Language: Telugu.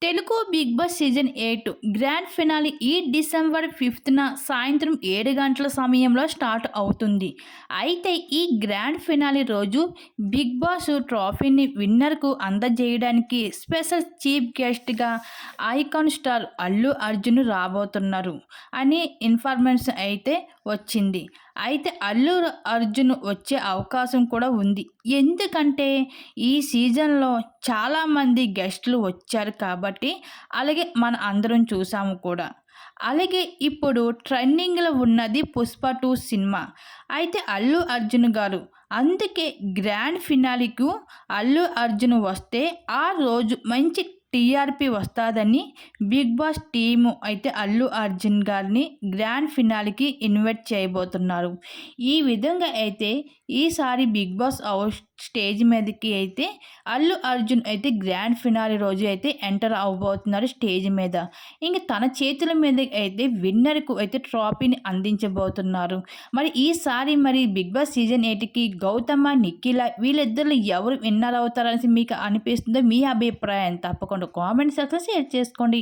Telugu Bigg Boss season 8 grand finale ఈ డిసెంబర్ 5న సాయంత్రం 7 గంటల సమయంలో స్టార్ట్ అవుతుంది. అయితే ఈ గ్రాండ్ ఫినాలే రోజు బిగ్ బాస్ ట్రోఫీని విన్నర్‌కు అందజేయడానికి స్పెషల్ చీఫ్ గెస్ట్‌గా ఐకాన్ స్టార్ అల్లు అర్జున్ రాబోతున్నారు అని ఇన్ఫర్మేషన్ అయితే వచ్చింది. అయితే అల్లు అర్జున్ వచ్చే అవకాశం కూడా ఉంది. ఎందుకంటే ఈ సీజన్‌లో చాలామంది గెస్టులు వచ్చారు కాబట్టి, అలాగే మన అందరం చూసాము కూడా. అలాగే ఇప్పుడు ట్రెండింగ్‌లో ఉన్నది 'పుష్ప 2' సినిమా. అయితే అల్లు అర్జున్ గారు అందుకే గ్రాండ్ ఫినాలేకు అల్లు అర్జున్ వస్తే ఆ రోజు మంచి టీఆర్‌పీ వస్తాదని బిగ్ బాస్ టీము అయితే అల్లు అర్జున్ గారిని గ్రాండ్ ఫినాలేకి ఇన్వైట్ చేయబోతున్నారు. ఈ విధంగా అయితే ఈసారి బిగ్ బాస్ హౌస్ స్టేజ్ మీదకి అయితే అల్లు అర్జున్ అయితే గ్రాండ్ ఫినాలే రోజు అయితే ఎంటర్ అవ్వబోతున్నారు స్టేజ్ మీద. ఇంక తన చేతుల మీద అయితే విన్నర్‌కు అయితే ట్రోఫీని అందించబోతున్నారు. మరి ఈసారి బిగ్ బాస్ సీజన్ 8కి గౌతమ, నిఖిల వీళ్ళిద్దరిలో ఎవరు విన్నర్ అవుతారనేసి మీకు అనిపిస్తుందో మీ అభిప్రాయం తప్పకుండా కామెంట్ సెక్షన్‌లో షేర్ చేసుకోండి.